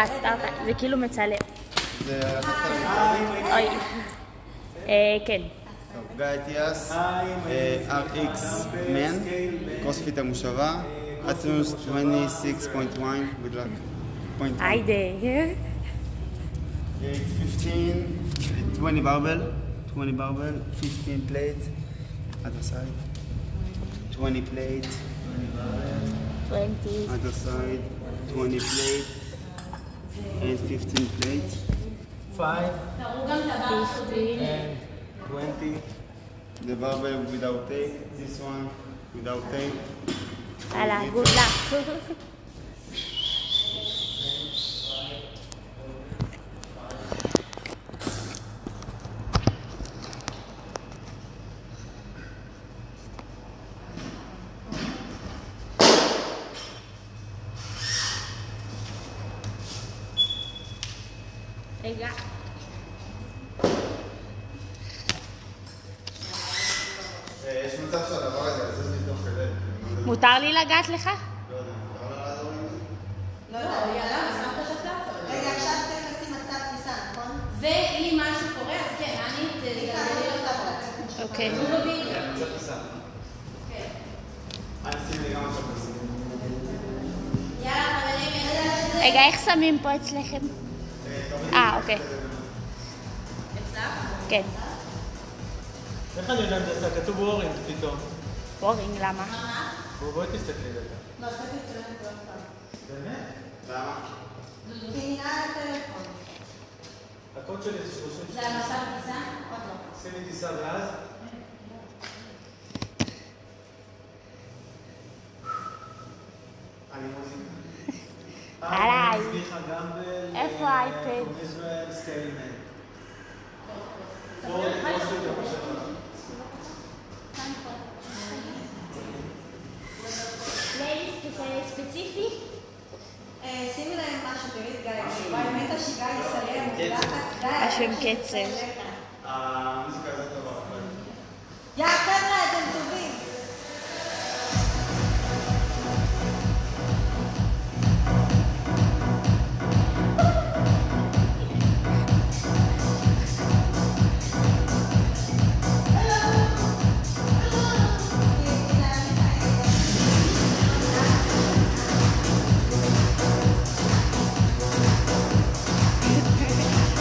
סטארט, זה כאילו מצלם. זה הסטארט. אוי. כן. טוב, גיא אטיאס, RX Man, קרוספיט המושבה, אטנוס 26.1, good luck. היידה. 20 barbell, 15 plates, other side, 20 plates, 20. other side, 20 plates, and 15 plates. 5 15. and 20. The barbell without tape, this one without tape. הלאה, good luck. רגע. יש מצב שהדבר הזה יעשה לי תוך כדי. מותר לי לגעת לך? לא יודע, מותר לה לעזור לי? לא, יאללה, שמת את הפלטות. רגע, עכשיו צריך לשים מצב כניסה, נכון? ואם משהו קורה, אז כן, אני תגלגלי אותה פה. אוקיי. הוא לא וידאו. עכשיו כניסה. אני שים לי גם עכשיו כניסה. יאללה, חברים, רגע, איך שמים פה אצלכם? אוקיי. אצלך? כן. איך אני יודע אם זה עשה? כתוב וורינג פתאום. בורינג, למה? בואי תסתכלי רגע. לא, צריך לצלם את זה עוד פעם. באמת? למה? כי נראה לטלפון. הקוד שלי זה 30. זה המסע כניסה? עוד לא. שימי טיסה ואז? אני מוזיקה. עליי. הצליחה גם איפה האייפד? ישראל סקיילמן. פלייליסט ספציפי? שימי להם משהו, תראי גיא. וואי, מתה שגיא יסלם, מודחת. משהו עם קצב. המוזיקה הזאת טובה. יא, חבר'ה, אתם טובים.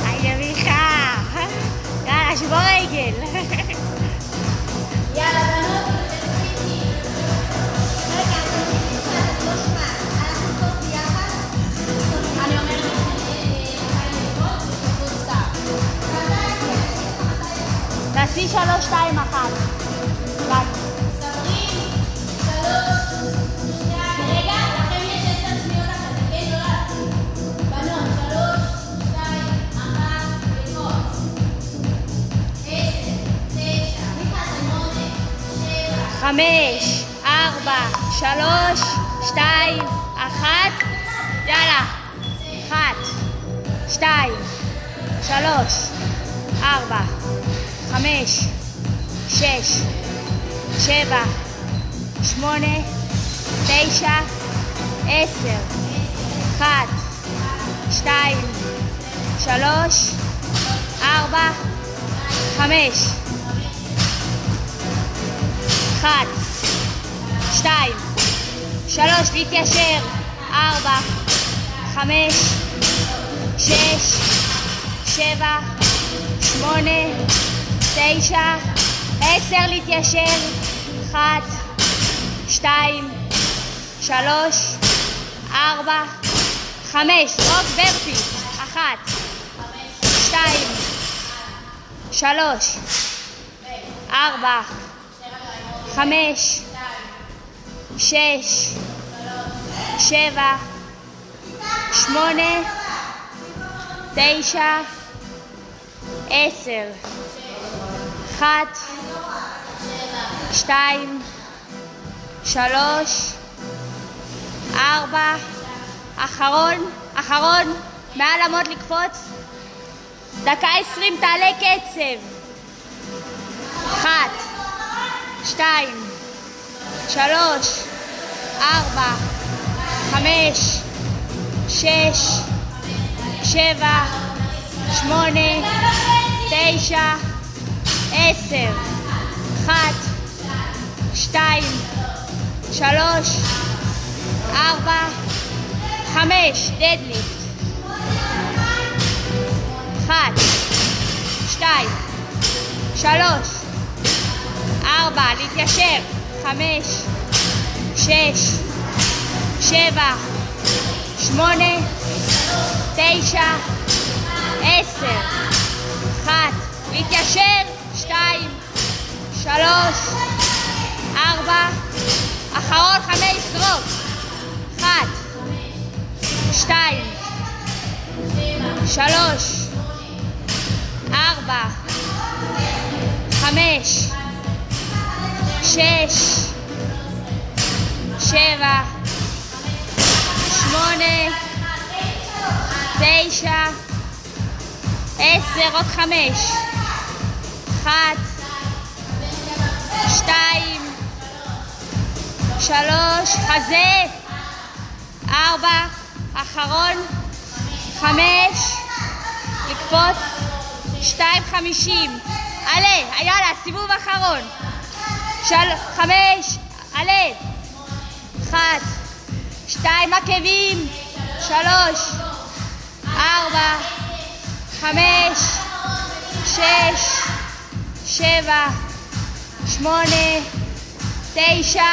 היי מיכה. יאללה, שבור רגל. יאללה, בנות, תספיתי. רגע, אתם יודעים שאתם לא שמעת. אנחנו טוב ביחד? אני אומרת מתי ללכות ותבוא סתם. תעשי 3, 2, 1. סברים, 3, 2, רגע, לכם יש 10 שניות אחת, כן? לא להפסיק. בנות, 3, 2, 1, ללחוץ. 10, 9, 8, 7, 5, 4, 3, 2, 1. יאללה. 1, 2, 3, 4, 5, 6, 7, 8, 9, 10. 1, 2, 3, 4, 5. 1, 2, 3, להתיישר. 4, 5, 6, 7, 8, 9, 10, להתיישר. 1, 2, 3, 4, 5. זרוק ורפי. 1, 2, 3, 4, 5, 6, 7, 8, 9, 10. 1, 2, 3, 4. אחרון, מעל עמוד לקפוץ. דקה 20, תעלה קצב. 1, 2, 3, 4, 5, 6, 7, 8, 9, 10, 1, 2, 3, 4, 5, דדליפט. 1, 2, 3, 4, להתיישר. 5, 6, 7, 8, 9, 10, 1, להתיישר. 2, 3, 4, אחרון 5, זרוק. 1, 2, 3, 4, 5, 6, 7, 8, 9, 10, עוד 5. 1, 2, 3, חזה. 4, אחרון. 5, לקפוץ. 2.50. עלה, יאללה, סיבוב אחרון. 5, עלה. 1, 2, עקבים. 3, 4, 5, 6, 7, 8, 9,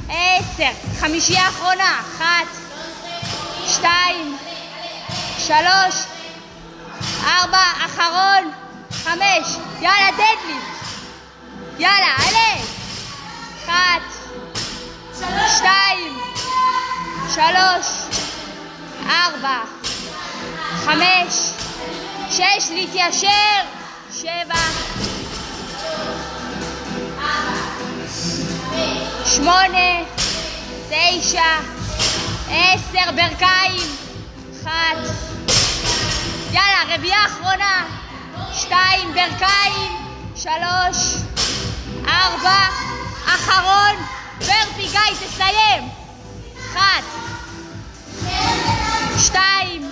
10. חמישייה אחרונה. 1, 2, 3, 4, אחרון. 5. יאללה, דדליפט. יאללה, עלה. 1, 2, 3, 4, 5, 6, להתיישר. 7, 8, 9, 10, ברכיים. 1, יאללה, רביעייה אחרונה. 2, ברכיים. 3, 4, אחרון. ברפי, גיא, תסיים. 1, 2,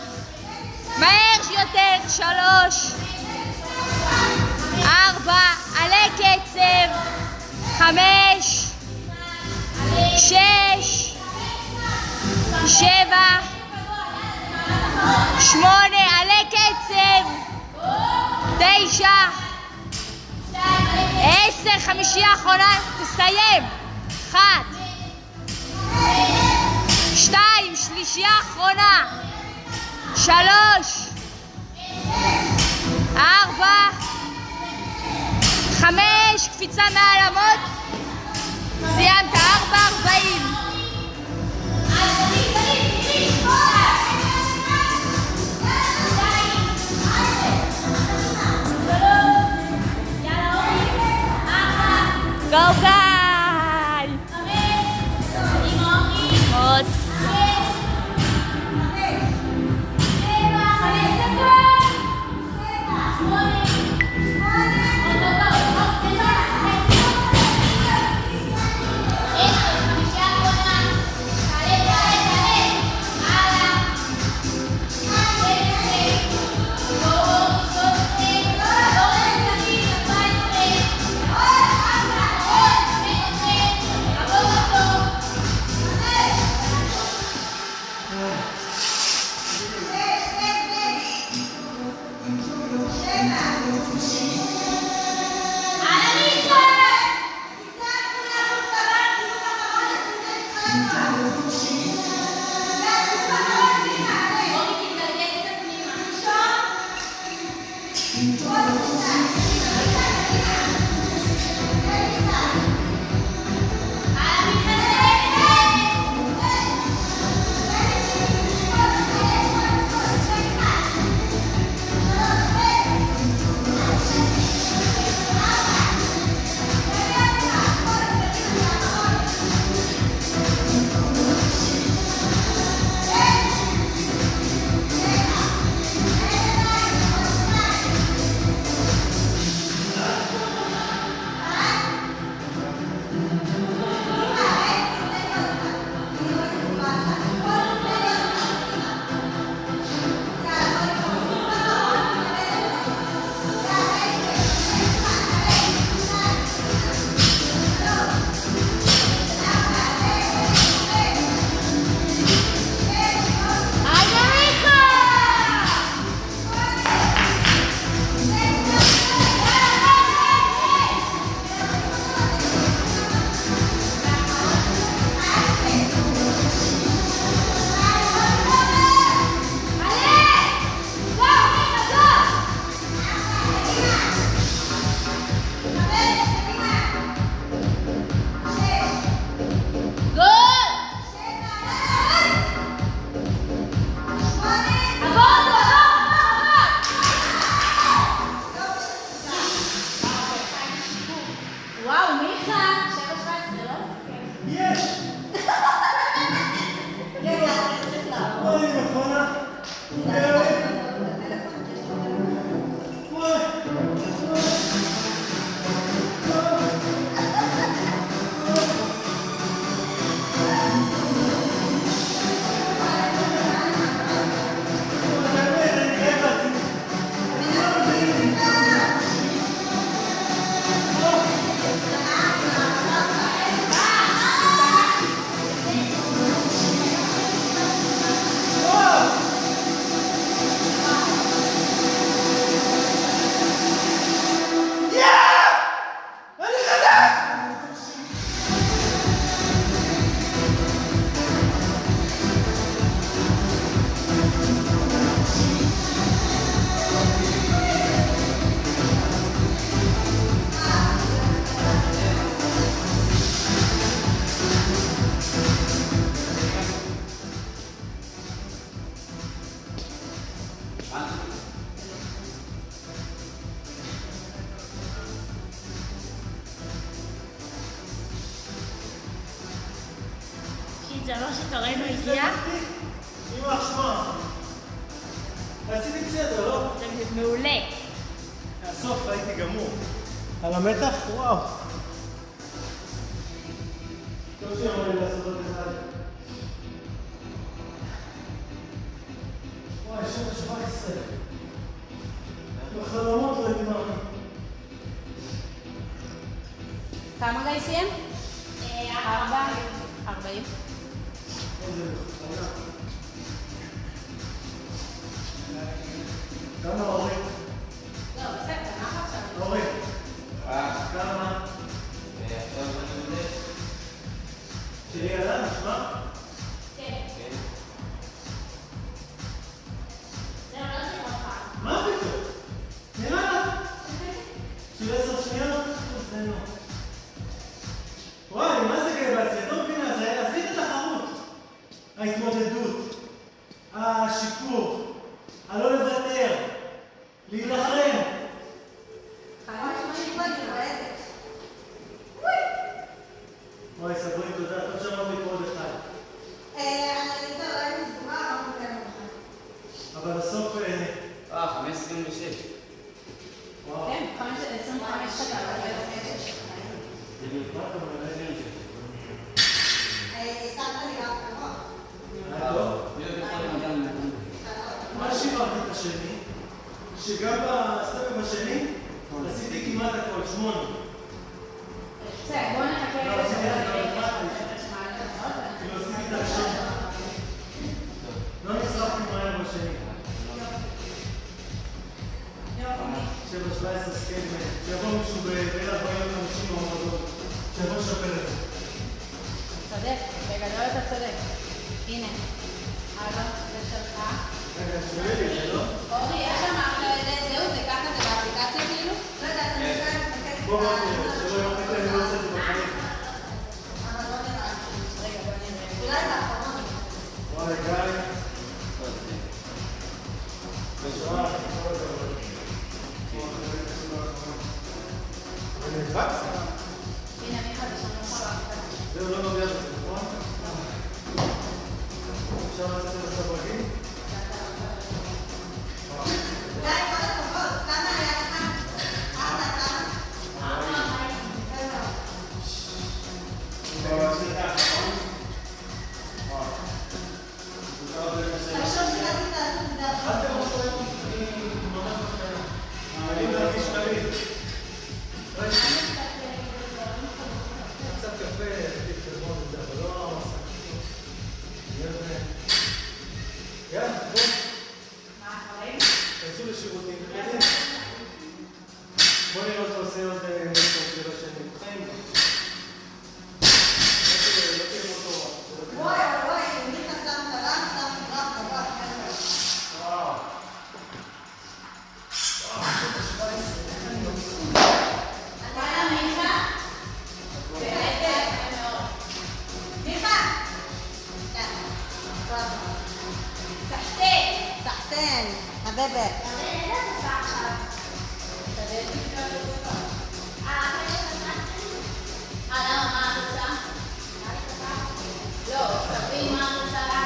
מהר יותר. 3, 4, עלה קצב. 5, 6, 7, 8, עלה קצב. 9, 10, חמישייה אחרונה, תסיים. 1, 2, שלישייה אחרונה. 3, 4, 5, קפיצה מהעלמות. סיימת. 4.40. גו גיא! עוד. חמישייה אחרונה. אמרת לי מכונה? שלוש שתורנו הגיע. אמא, שמע. רציתי בסדר, לא? זה מעולה. הסוף הייתי גמור. על המתח? וואו. טוב שאמר לי לעשות עוד אחד. וואי, 17. בחלומות לא נגמר. כמה גיא סיים? 40. כמה הורים? לא, בסדר, מה עכשיו? הורים. כמה? שלי עלה, נשמע? כן. זהו, לא עושים עוד פעם. מה פתאום? נראה לך? של 10 שניות? זה לא. וואי, מה זה גאה בעצמי? את לא מבינה, זה עזבי את התחרות. ההתמודדות, השיפור, הלא לוותר, להילחם. וואי, סגורים, תודה. טוב שאמרת לי פה עוד אחד. אבל בסוף... 5:26. וואו. כן, 25 שנה. זה נפרד, אבל לא הגיוני. מה שיברתי את השני? שגם בסבב השני עשיתי כמעט הכל, 8. בסדר, בוא נחכה. לא, עשיתי את זה כאילו עשיתי את הראשון. לא נשרפתי מהר בשני. 7-17 סקייטמן, שיבוא מישהו בין 40-50 מעמדות, שיבוא לשפר את זה. צודק, בגדול אתה צודק. הנה, הלאה, זה שלך. רגע, שואל לי, זה לא? אורי, איך אמרת את זה? זהו, זה ככה, זה באפליקציה כאילו? לא יודעת, אני רוצה לתקן. בוא נראה, שלא יחליט אני לא עושה את זה בחיים. אבל לא נראה. רגע, בוא נראה. אולי זה האחרון. וואי, גיא. בשעה, אני נדבק? הנה, מיכה, זה שם לך באפליקציה. זהו, לא נוגע בזה, נכון? אפשר לצאת את הסברגים? די, כל הכבוד. כמה היה לך? 4. תחשוב שרצית לעשות את זה עכשיו. אל תראו שואל, אני ממש בחיים. אני מרגיש קליל. קצת קפה, תקליט חלבון וזה, אבל לא מסע. יאללה, בואו. מה, אחרים? תעשו לשירותים. בוא נראה אותו עושה עוד מטור של השני. חיים לו. לא תהיה מוטור. וואי, וואי, מיכה שם טבח, שם טבח. וואו. וואלה, מיכה? באמת יפה מאוד. מיכה! סחטן, חבבת. למה, מה את עושה? לא, ספרי מה את עושה לך.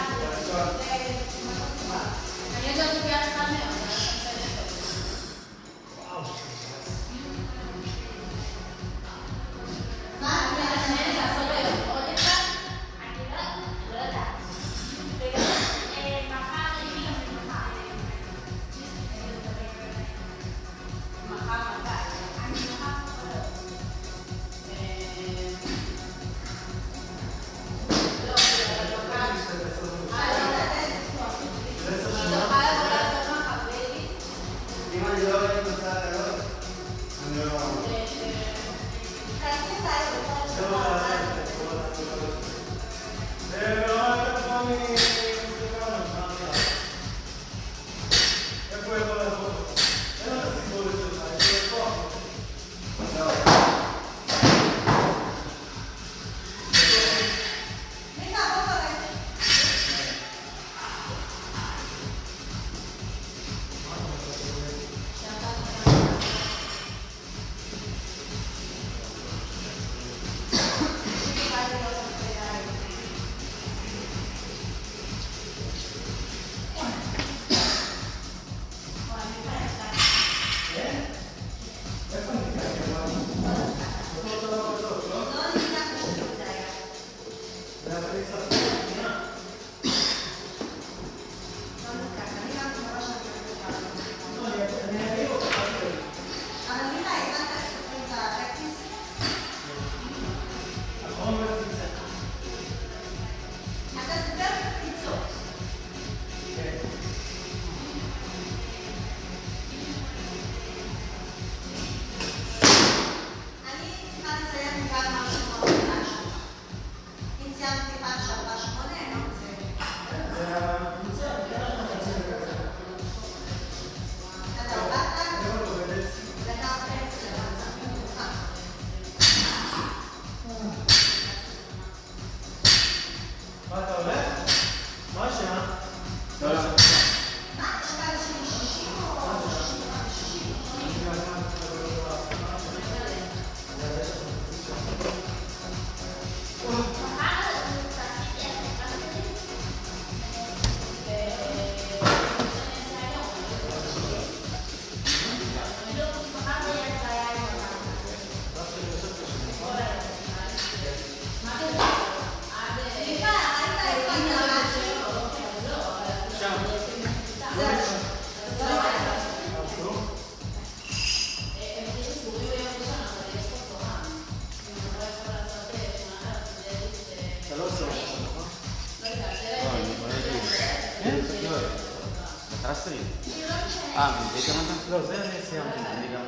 לא, זה אני סיימתי. אני גם...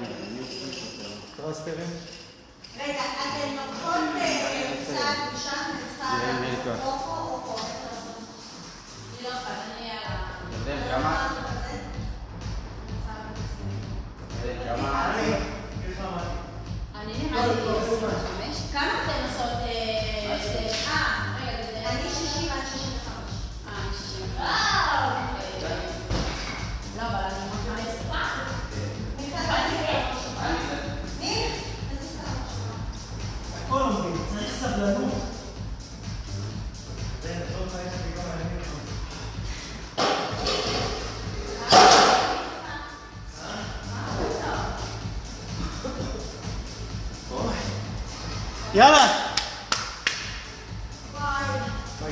טרסטרים? רגע, אתן לוקחות צד משם לצד או פה? אני לא יכולה, אני על ירדן, כמה? אני נראה לי 25. כמה אתן עושות? רגע, זה... אני 60 עד 65. אני 65. לא, אבל אני ממש הכל לומדים, צריך סבלנות. יאללה!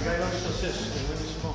גיא לא מתאושש, תראו לשמור.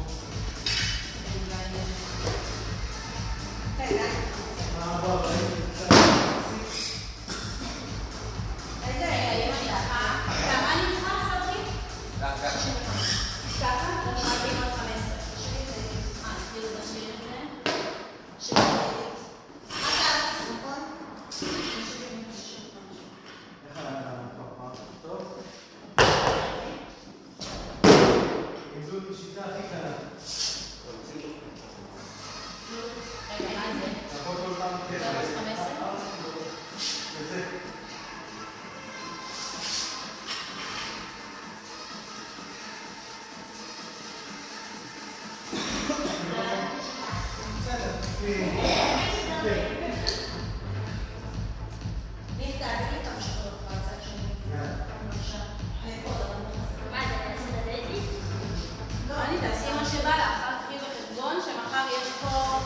אני תעשי מה שבא לך, רק תקחי בחשבון שמחר יש פה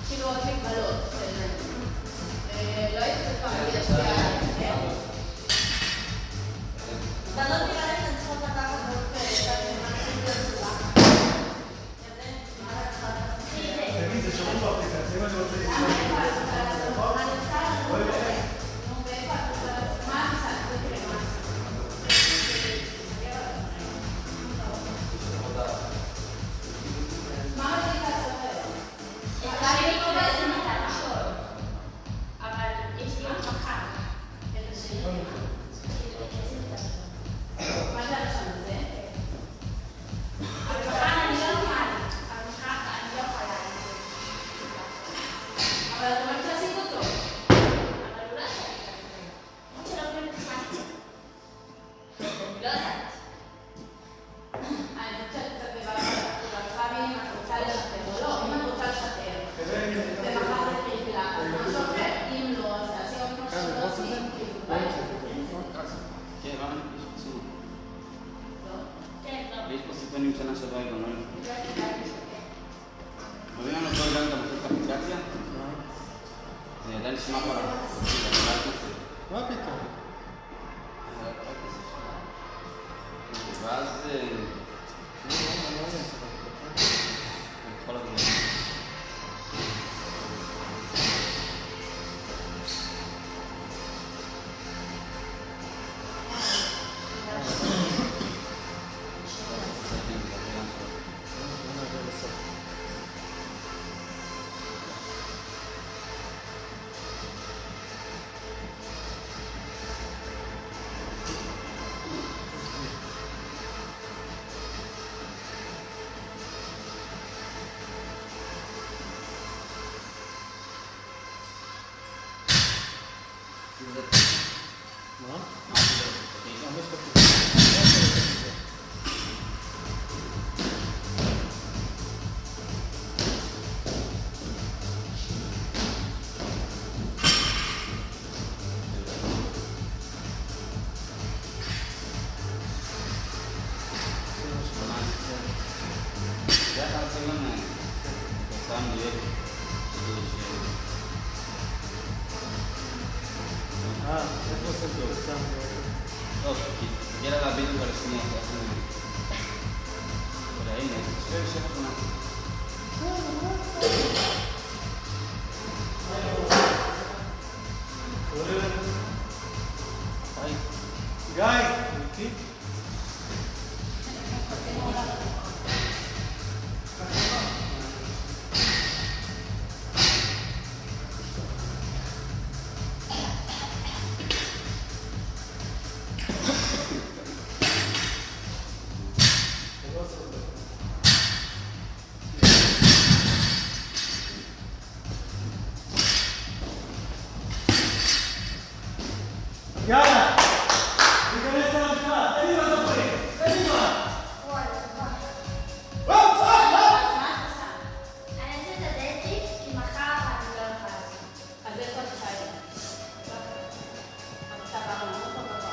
כאילו עוד מגבלות. לא הייתי כבר להגיד שתהיה... בנות נראה לי אתן צריכות לקחת עוד קצת למעשים לרצועה. תגיד, זה שומעים באפליקציה, אם אני רוצה להסתכל. יש פה סרטונים שנה שעברה הגענו. מביאים לנו כל גם את האפליקציה? זה עדיין נשמע כבר. מה פתאום? ואז... מדויקת. איפה עושה טוב? שם טוב, תגיע לה בדיוק על השנייה, רגע, הנה, שבע שנה. גיא, איתי? יאללה! תיכנס למשקל, תן לי מה זוכרים, תן לי מה! אני אעשה את הדייטליפט, כי מחר אני לא יכולה לעשות. אז איפה את עושה את זה? את עושה בערמות או בבית?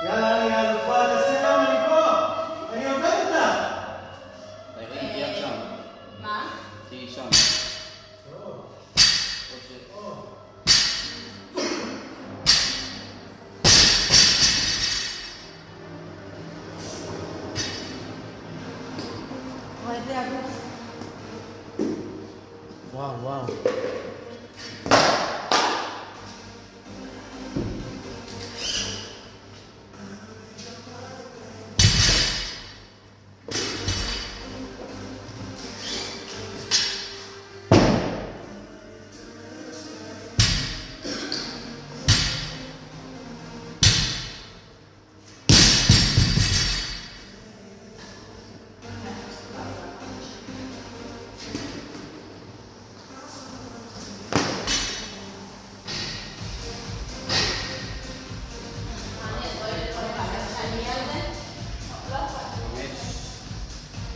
יאללה, אני אלופה, תעשי למה אני פה! אני עובד אותך! תראי, תהיה שם. מה? תהיי שם. רואה את זה הגוף. וואו, וואו.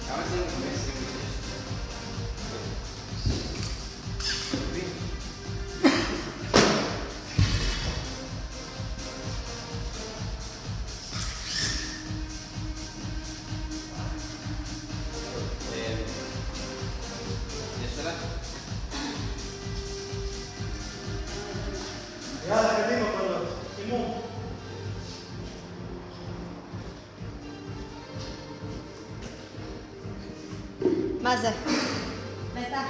כמה זה? 26? יאללה, קדימה, פנות. אימון. מה זה? בטח.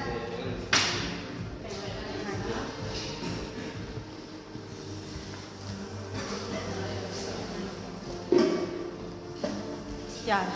יאללה.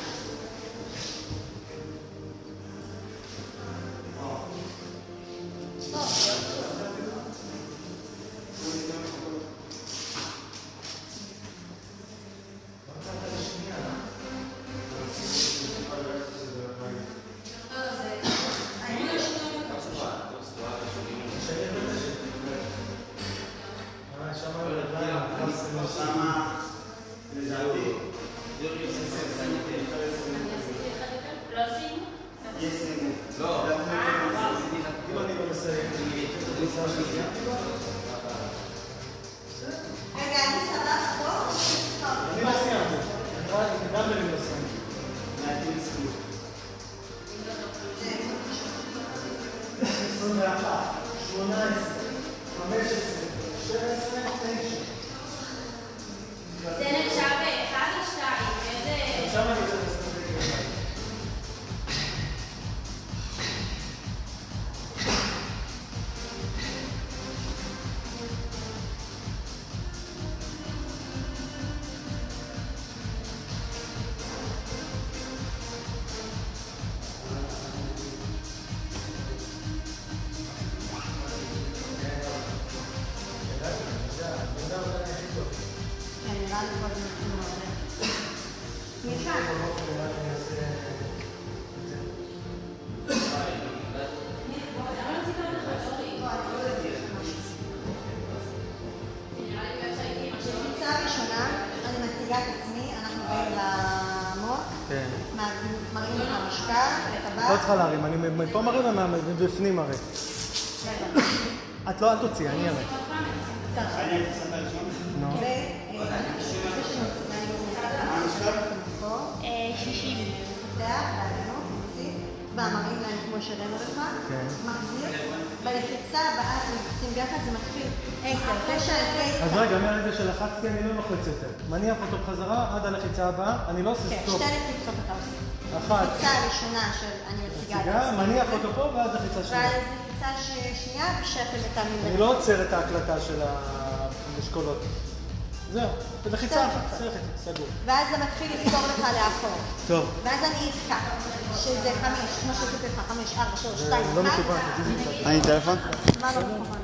רגע, אני סבבה פה? אני לא סיימתי. גם אני לא סיימתי. מעטים סביב. 21, 18, 15, 12, 9. זה נחשב 1 או 2? איזה... עכשיו אני צריך להסתכל. כן, נראה לי כבר נתנו הרבה. מיכה. בקבוצה הראשונה, אני מציגה את עצמי, אנחנו באים למוח, כן. מראים לך משקל, את את לא הבת. צריכה להרים, אני מפה מראה ומבפנים מראה. את לא, אל תוציא, אני אראה. אני הייתי סנטה ראשון. נו. שישים. מראים להם כמו שהראינו לך, מחזיר, בלחיצה הבאה אתם לוחצים ביחד, זה מתחיל 10, 9, 9. אז רגע, מהרגע שלחצתי אני לא לוחץ יותר. מניח אותו בחזרה עד הלחיצה הבאה, אני לא עושה כן, סטופ. שתי לחיצות אתה עושה. אחת. לחיצה הראשונה של אני מציגה את עצמי. מניח אותו פה ואז לחיצה שנייה. ואז לחיצה שנייה ושאתם מתאמים. אני לא עוצר את ההקלטה של המשקולות. זהו, לחיצה אחת, סגור. ואז זה מתחיל לספור לך לאחור. טוב. ואז אני איתך, שזה 5, כמו שכתוב לך, 5, 4, 3, 2, 1. לא מקוון, תזיז. אני טלפון? מה לא מקוון?